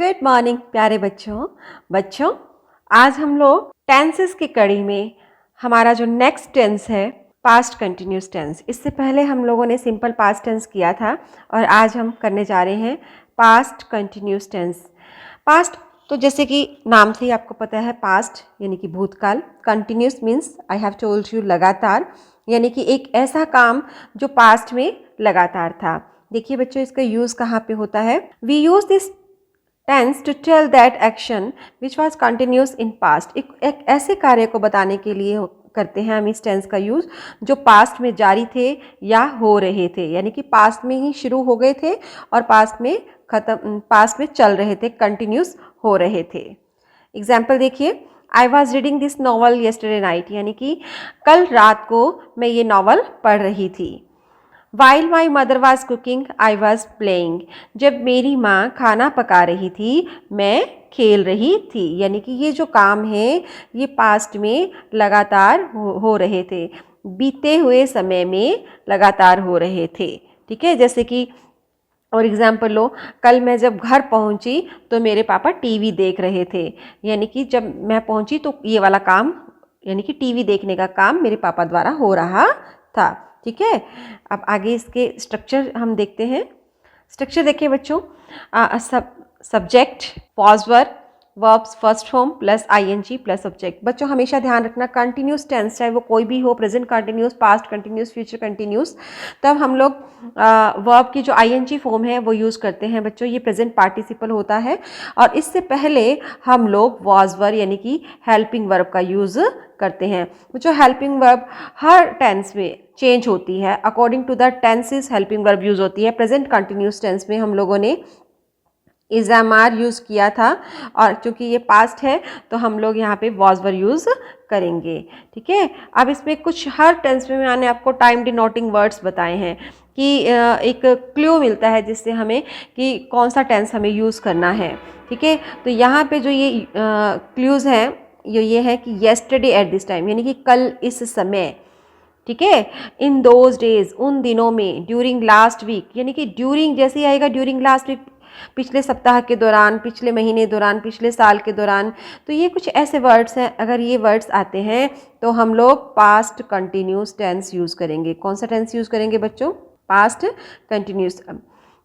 Good morning प्यारे बच्चों आज हम लोग टेंसेस की कड़ी में हमारा जो नेक्स्ट टेंस है पास्ट कंटिन्यूस टेंस। इससे पहले हम लोगों ने सिंपल पास्ट टेंस किया था और आज हम करने जा रहे हैं पास्ट कंटिन्यूस टेंस। पास्ट तो जैसे कि नाम से ही आपको पता है पास्ट यानी कि भूतकाल, continuous means I have told you लगातार, यानी कि एक ऐसा काम जो पास्ट में लगातार था। देखिए बच्चों इसका यूज़ कहाँ पे होता है। We use this tense to tell that action which was continuous in past. एक ऐसे कार्य को बताने के लिए करते हैं हम इस टेंस का यूज़ जो पास्ट में जारी थे या हो रहे थे, यानी कि पास्ट में ही शुरू हो गए थे और पास्ट में चल रहे थे, कंटिन्यूस हो रहे थे। एग्जाम्पल देखिए, आई was reading this novel yesterday night, यानी कि कल रात को मैं ये नॉवल पढ़ रही थी। While my mother was cooking, I was playing. जब मेरी माँ खाना पका रही थी मैं खेल रही थी, यानी कि ये जो काम है ये पास्ट में लगातार हो रहे थे, बीते हुए समय में लगातार हो रहे थे। ठीक है, जैसे कि और एग्जाम्पल लो, कल मैं जब घर पहुंची तो मेरे पापा टीवी देख रहे थे, यानी कि जब मैं पहुंची तो ये वाला काम यानी कि टीवी देखने का काम मेरे पापा द्वारा हो रहा था। ठीक है, अब आगे इसके स्ट्रक्चर हम देखते हैं। स्ट्रक्चर देखिए बच्चों, subject, pause verb, verbs first form plus ING plus subject. बच्चों हमेशा ध्यान रखना कंटिन्यूस टेंस चाहे वो कोई भी हो, present continuous, past continuous, future continuous, तब हम लोग वर्ब की जो आईएनजी फॉर्म है वो यूज़ करते हैं। बच्चों ये प्रेजेंट पार्टिसिपल होता है और इससे पहले हम लोग वॉज वर्ब यानी कि हेल्पिंग वर्ब का यूज़ करते हैं। जो हेल्पिंग वर्ब हर टेंस में चेंज होती है, according to the tenses helping verb use होती है। प्रेजेंट कंटिन्यूस टेंस में हम लोगों ने इज एम आर यूज़ किया था और चूंकि ये पास्ट है तो हम लोग यहाँ पे वॉज वर्ब यूज़ करेंगे। ठीक है, अब इसमें कुछ हर टेंस में मैंने आपको टाइम डिनोटिंग वर्ड्स बताए हैं कि एक क्लू मिलता है जिससे हमें कि कौन सा टेंस हमें यूज़ करना है। ठीक है, तो यहाँ पे जो ये क्लूज़ हैं ये है कि येस्टरडे एट दिस टाइम, यानी कि कल इस समय। ठीक है, इन दोज डेज उन दिनों में, ड्यूरिंग लास्ट वीक, यानी कि ड्यूरिंग जैसे ही आएगा ड्यूरिंग लास्ट वीक, पिछले सप्ताह के दौरान, पिछले महीने दौरान, पिछले साल के दौरान, तो ये कुछ ऐसे वर्ड्स हैं। अगर ये वर्ड्स आते हैं तो हम लोग पास्ट कंटिन्यूस टेंस यूज़ करेंगे। कौन सा टेंस यूज़ करेंगे बच्चों? Past continuous.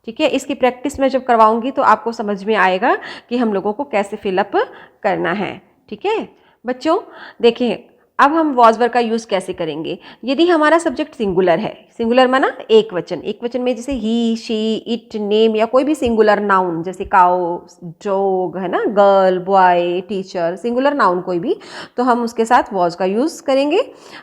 ठीक है, इसकी प्रैक्टिस मैं जब करवाऊंगी तो आपको समझ में आएगा कि हम लोगों को कैसे फिलअप करना है। ठीक है बच्चों, देखिए अब हम वॉज वर्ब का यूज़ कैसे करेंगे। यदि हमारा सब्जेक्ट सिंगुलर है, सिंगुलर माना एक वचन में जैसे ही, शी, इट, नेम या कोई भी सिंगुलर नाउन जैसे काउ, डॉग है ना, girl, boy, teacher, singular noun कोई भी, तो हम उसके साथ वॉज का यूज़ करेंगे।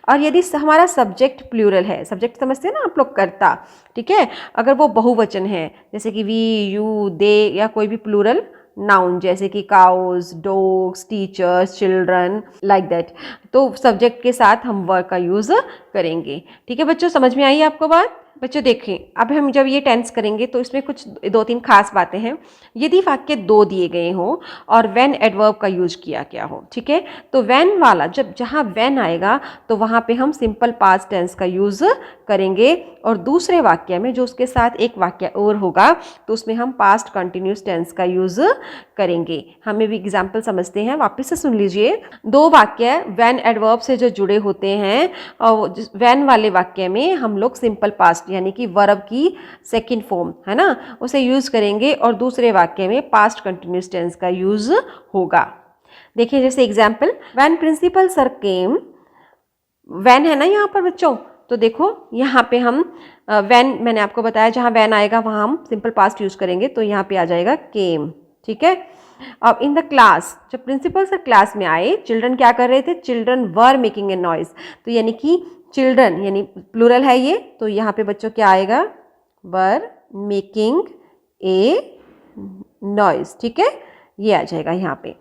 और यदि हमारा सब्जेक्ट प्लूरल है, सब्जेक्ट समझते हैं ना आप लोग, कर्ता, ठीक है, अगर वो बहुवचन है जैसे कि वी, यू, दे या कोई भी प्लूरल नाउन जैसे कि cows, dogs, teachers, children, like that, तो सब्जेक्ट के साथ हम वर्ब का यूज़ करेंगे। ठीक है बच्चों, समझ में आई आपको बात? बच्चों देखें, अब हम जब ये टेंस करेंगे तो इसमें कुछ दो तीन खास बातें हैं। यदि वाक्य दो दिए गए हों और व्हेन एडवर्ब का यूज किया गया हो, ठीक है, तो व्हेन वाला जहाँ व्हेन आएगा तो वहाँ पे हम सिंपल पास्ट टेंस का यूज़ करेंगे और दूसरे वाक्य में जो उसके साथ एक वाक्य और होगा तो उसमें हम पास्ट कंटिन्यूस टेंस का यूज़ करेंगे। हमें भी एग्जाम्पल समझते हैं, वापस से सुन लीजिए। दो वाक्य व्हेन एडवर्ब से जो जुड़े होते हैं और व्हेन वाले वाक्य में हम लोग सिंपल पास्ट यानी कि वर्ब की सेकंड फॉर्म है ना उसे यूज़ करेंगे और दूसरे वाक्य में पास्ट कंटिन्यूस टेंस का यूज़ होगा। देखिए जैसे example, when principal sir came, when है ना यहाँ पर बच्चों, तो देखो यहाँ पे हम व्हेन मैंने आपको बताया जहाँ व्हेन आएगा वहाँ हम सिंपल पास्ट यूज़ करेंगे, तो यहाँ पे आ जाएगा केम। ठीक है, अब इन द क्लास, जब प्रिंसिपल सर क्लास में आए, चिल्ड्रन क्या कर रहे थे? Children were making a noise, तो यानी कि चिल्ड्रन यानी प्लूरल है ये, तो यहाँ पे बच्चों क्या आएगा? Were making a noise. ठीक है, ये आ जाएगा यहाँ पे।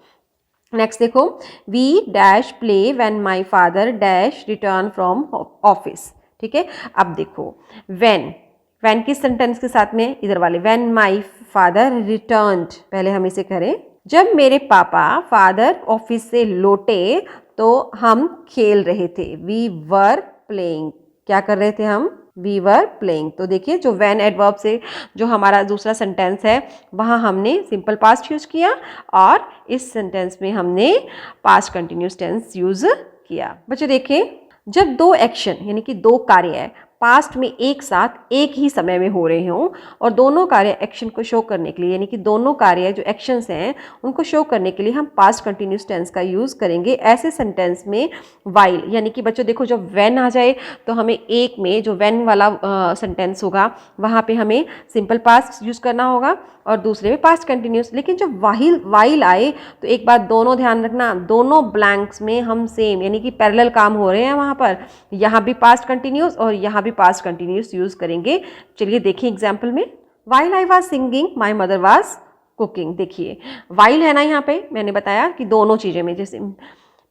नेक्स्ट देखो, we dash play when my father dash return from office. ठीक है, अब देखो व्हेन किस सेंटेंस के साथ में? इधर वाले, व्हेन माय फादर रिटर्न्ड, पहले हम इसे करें, जब मेरे पापा फादर ऑफिस से लौटे तो हम खेल रहे थे। वी वर प्लेइंग, क्या कर रहे थे हम? We were playing. तो देखिए जो व्हेन एडवर्ब से जो हमारा दूसरा सेंटेंस है वहाँ हमने सिंपल पास्ट यूज़ किया और इस सेंटेंस में हमने पास्ट कंटिन्यूस टेंस यूज़ किया। बच्चों देखिए जब दो एक्शन यानी कि दो कार्य पास्ट में एक साथ एक ही समय में हो रहे हों और दोनों कार्य एक्शन को शो करने के लिए यानी कि दोनों कार्य जो एक्शंस हैं उनको शो करने के लिए हम पास्ट कंटिन्यूस टेंस का यूज़ करेंगे। ऐसे सेंटेंस में वाइल यानी कि बच्चों देखो जब व्हेन आ जाए तो हमें एक में जो व्हेन वाला सेंटेंस होगा वहाँ पे हमें सिंपल पास्ट यूज़ करना होगा और दूसरे में पास्ट कंटिन्यूस। लेकिन जब वाइल आए तो एक बात दोनों ध्यान रखना, दोनों ब्लैंक्स में हम सेम यानी कि पैरेलल काम हो रहे हैं वहाँ पर, यहाँ भी पास्ट कंटिन्यूस और यहाँ भी पास्ट कंटिन्यूस यूज़ करेंगे। चलिए देखिए एग्जाम्पल में, while I was singing my mother was cooking. देखिए वाइल है ना, यहाँ पे मैंने बताया कि दोनों चीज़ें में, जैसे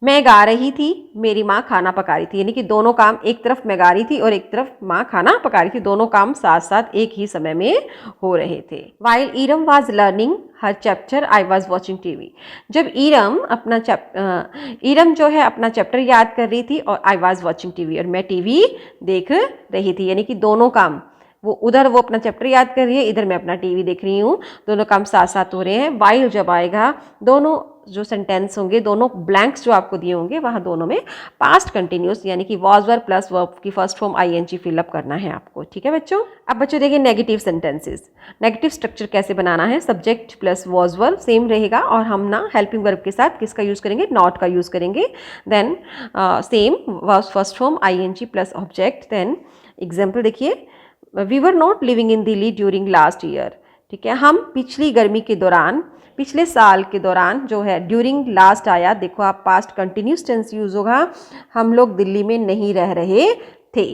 मैं गा रही थी मेरी माँ खाना पका रही थी, यानी कि दोनों काम एक तरफ मैं गा रही थी और एक तरफ माँ खाना पका रही थी, दोनों काम साथ साथ एक ही समय में हो रहे थे। While Iram was learning her chapter I was watching TV. जब ईरम जो है अपना चैप्टर याद कर रही थी और आई वाज वाचिंग टीवी और मैं टीवी देख रही थी, यानी कि दोनों काम, वो उधर वो अपना चैप्टर याद कर रही है, इधर मैं अपना टीवी देख रही हूँ, दोनों काम साथ साथ हो रहे हैं। वाइल जब आएगा दोनों जो सेंटेंस होंगे, दोनों ब्लैंक्स जो आपको दिए होंगे वहाँ दोनों में पास्ट कंटिन्यूस यानी कि वॉज वर प्लस वर्ब की फर्स्ट फॉर्म आईएनजी फिलअप करना है आपको। ठीक है बच्चों। अब बच्चों देखिए नेगेटिव सेंटेंसेस, नेगेटिव स्ट्रक्चर कैसे बनाना है, subject plus was were same रहेगा और हम ना हेल्पिंग वर्ब के साथ किसका यूज़ करेंगे, नॉट का यूज़ करेंगे। Then same was first form ING plus object. Then example देखिए, we were not living in Delhi during last year. ठीक है, हम पिछली गर्मी के दौरान, पिछले साल के दौरान जो है ड्यूरिंग लास्ट आया, देखो आप पास्ट कंटिन्यूस टेंस यूज होगा, हम लोग दिल्ली में नहीं रह रहे थे।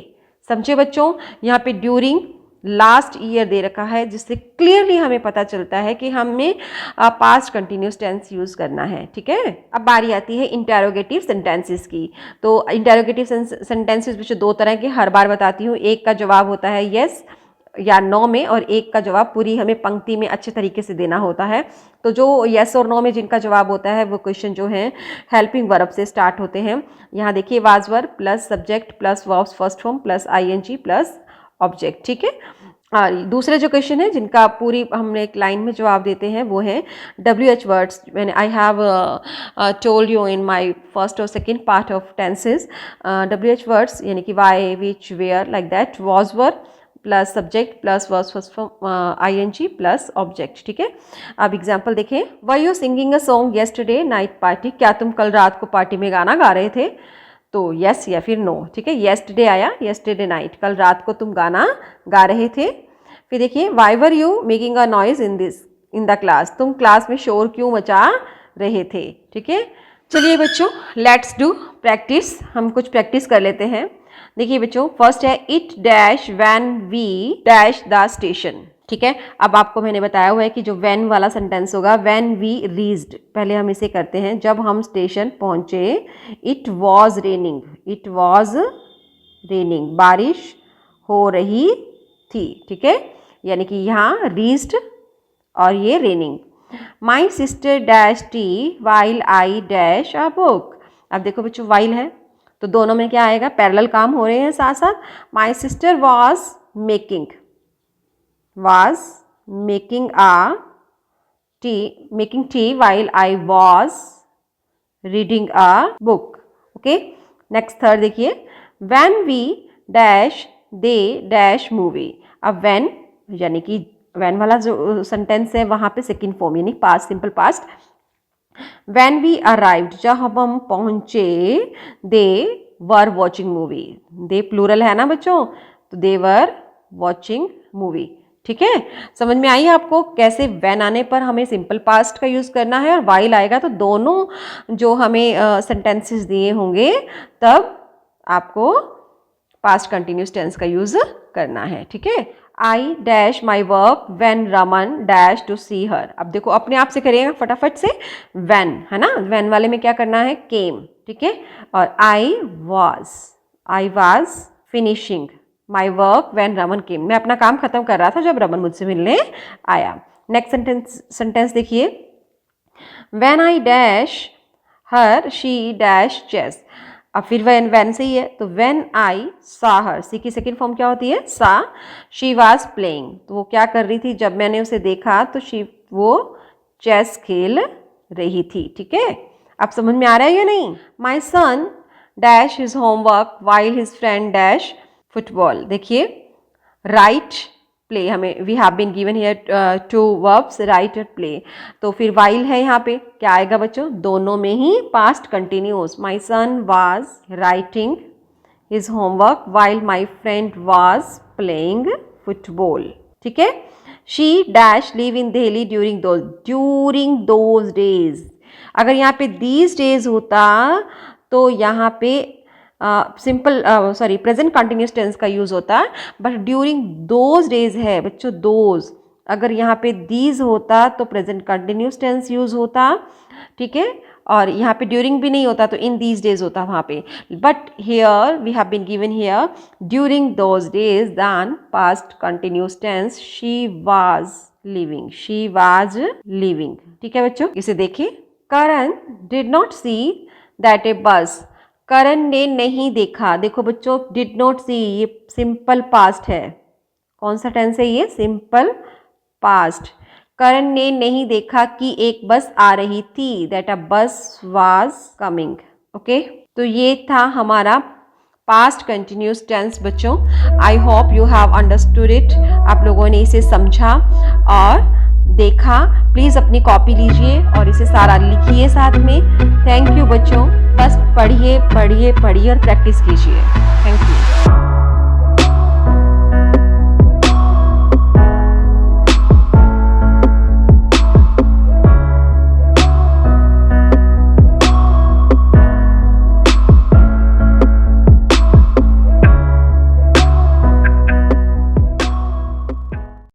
समझे बच्चों, यहाँ पे ड्यूरिंग लास्ट ईयर दे रखा है जिससे क्लियरली हमें पता चलता है कि हमें पास्ट कंटिन्यूस टेंस यूज़ करना है। ठीक है, अब बारी आती है इंटेरोगेटिव सेंटेंसेस की। तो इंटेरोगेटिव सेंटेंसेस में दो तरह के हर बार बताती हूँ, एक का जवाब होता है येस या नो में और एक का जवाब पूरी हमें पंक्ति में अच्छे तरीके से देना होता है। तो जो येस और नो में जिनका जवाब होता है वो क्वेश्चन जो है हेल्पिंग वर्ब से स्टार्ट होते हैं। यहाँ देखिए was were plus subject plus verbs first form plus ING plus object. ठीक है, और दूसरे जो क्वेश्चन है जिनका पूरी हमने एक लाइन में जवाब देते हैं वो है WH वर्ड्स। मैंने I have told you in my first और second part of tenses, WH words यानी कि why which where like that, was were plus subject plus verbs first form ING plus object. ठीक है, अब example देखें, were you singing a song yesterday night party, क्या तुम कल रात को पार्टी में गाना गा रहे थे, तो यस या फिर नो। ठीक है, येस्टरडे आया, येस्टरडे नाइट, कल रात को तुम गाना गा रहे थे। फिर देखिए, why were you making a noise in the class, तुम क्लास में शोर क्यों मचा रहे थे। ठीक है, चलिए बच्चों लेट्स डू प्रैक्टिस, हम कुछ प्रैक्टिस कर लेते हैं। देखिए बच्चों, फर्स्ट है it dash when we dash the station. ठीक है, अब आपको मैंने बताया हुआ है कि जो व्हेन वाला सेंटेंस होगा, व्हेन वी रीच्ड, पहले हम इसे करते हैं, जब हम स्टेशन पहुंचे। It was raining, it was raining, बारिश हो रही थी। ठीक है, यानी कि यहाँ रीच्ड और ये raining. My sister dash T while I dash a book. अब देखो बच्चों वाइल है तो दोनों में क्या आएगा, पैरेलल काम हो रहे हैं साथ साथ। My sister was making tea while I was reading a book. Okay, next third देखिए, when we dash they dash movie. अब व्हेन यानी कि व्हेन वाला जो सेंटेंस है वहाँ पे सेकंड फॉर्म यानी past, simple past. When we arrived, जब हम पहुंचे, they were watching movie, they plural है ना बच्चों, तो दे वर वॉचिंग मूवी। ठीक है, समझ में आई आपको कैसे व्हेन आने पर हमें सिंपल पास्ट का यूज़ करना है और वाइल आएगा तो दोनों जो हमें सेंटेंसेस दिए होंगे तब आपको पास्ट कंटिन्यूस टेंस का यूज़ करना है। ठीक है, I dash my work when Raman dash to see her. अब देखो अपने आप से करिएगा फटाफट से, व्हेन है ना, व्हेन वाले में क्या करना है, केम। ठीक है, और I was finishing my work when Raman came, मैं अपना काम खत्म कर रहा था जब रमन मुझसे मिलने आया। नेक्स्ट सेंटेंस देखिए, when I dash her she dash chase. अब फिर when से ही है, तो when I saw her, सी की सेकेंड फॉर्म क्या होती है, सा, she was playing, तो वो क्या कर रही थी, जब मैंने उसे देखा तो वो चेस खेल रही थी। ठीक है, अब समझ में आ रहा है या नहीं। My son dash his homework while his friend dash football। देखिए, राइट प्ले, हमें we have been given here two verbs, write और प्ले, तो फिर वाइल है यहाँ पे, क्या आएगा बच्चों, दोनों में ही past continuous. My son was writing his homework while my friend was playing football. ठीक है, she dash live in Delhi during those days. अगर यहाँ पे दीज डेज होता तो यहाँ पे सिंपल प्रेजेंट कंटिन्यूस टेंस का यूज़ होता है, बट ड्यूरिंग दोज डेज है बच्चों, दोज। अगर यहाँ पे दीज होता तो प्रेजेंट कंटिन्यूस टेंस यूज़ होता। ठीक है, और यहाँ पे ड्यूरिंग भी नहीं होता तो इन दीज डेज होता वहाँ पे, but here we have been given here during those days then past continuous tense, she was living. ठीक है बच्चों, इसे देखिए, Karan did not see that a bus. Karan ने नहीं देखा, देखो बच्चों, डिड नॉट सी ये सिंपल पास्ट है, कौन सा टेंस है ये, सिंपल पास्ट। करण ने नहीं देखा कि एक बस आ रही थी, दैट अ बस वाज कमिंग। ओके, तो ये था हमारा पास्ट कंटिन्यूस टेंस बच्चों। I hope you have understood it, आप लोगों ने इसे समझा और देखा। प्लीज़ अपनी कॉपी लीजिए और इसे सारा लिखिए साथ में। थैंक यू बच्चों, बस पढ़िए पढ़िए पढ़िए और प्रैक्टिस कीजिए। Thank you.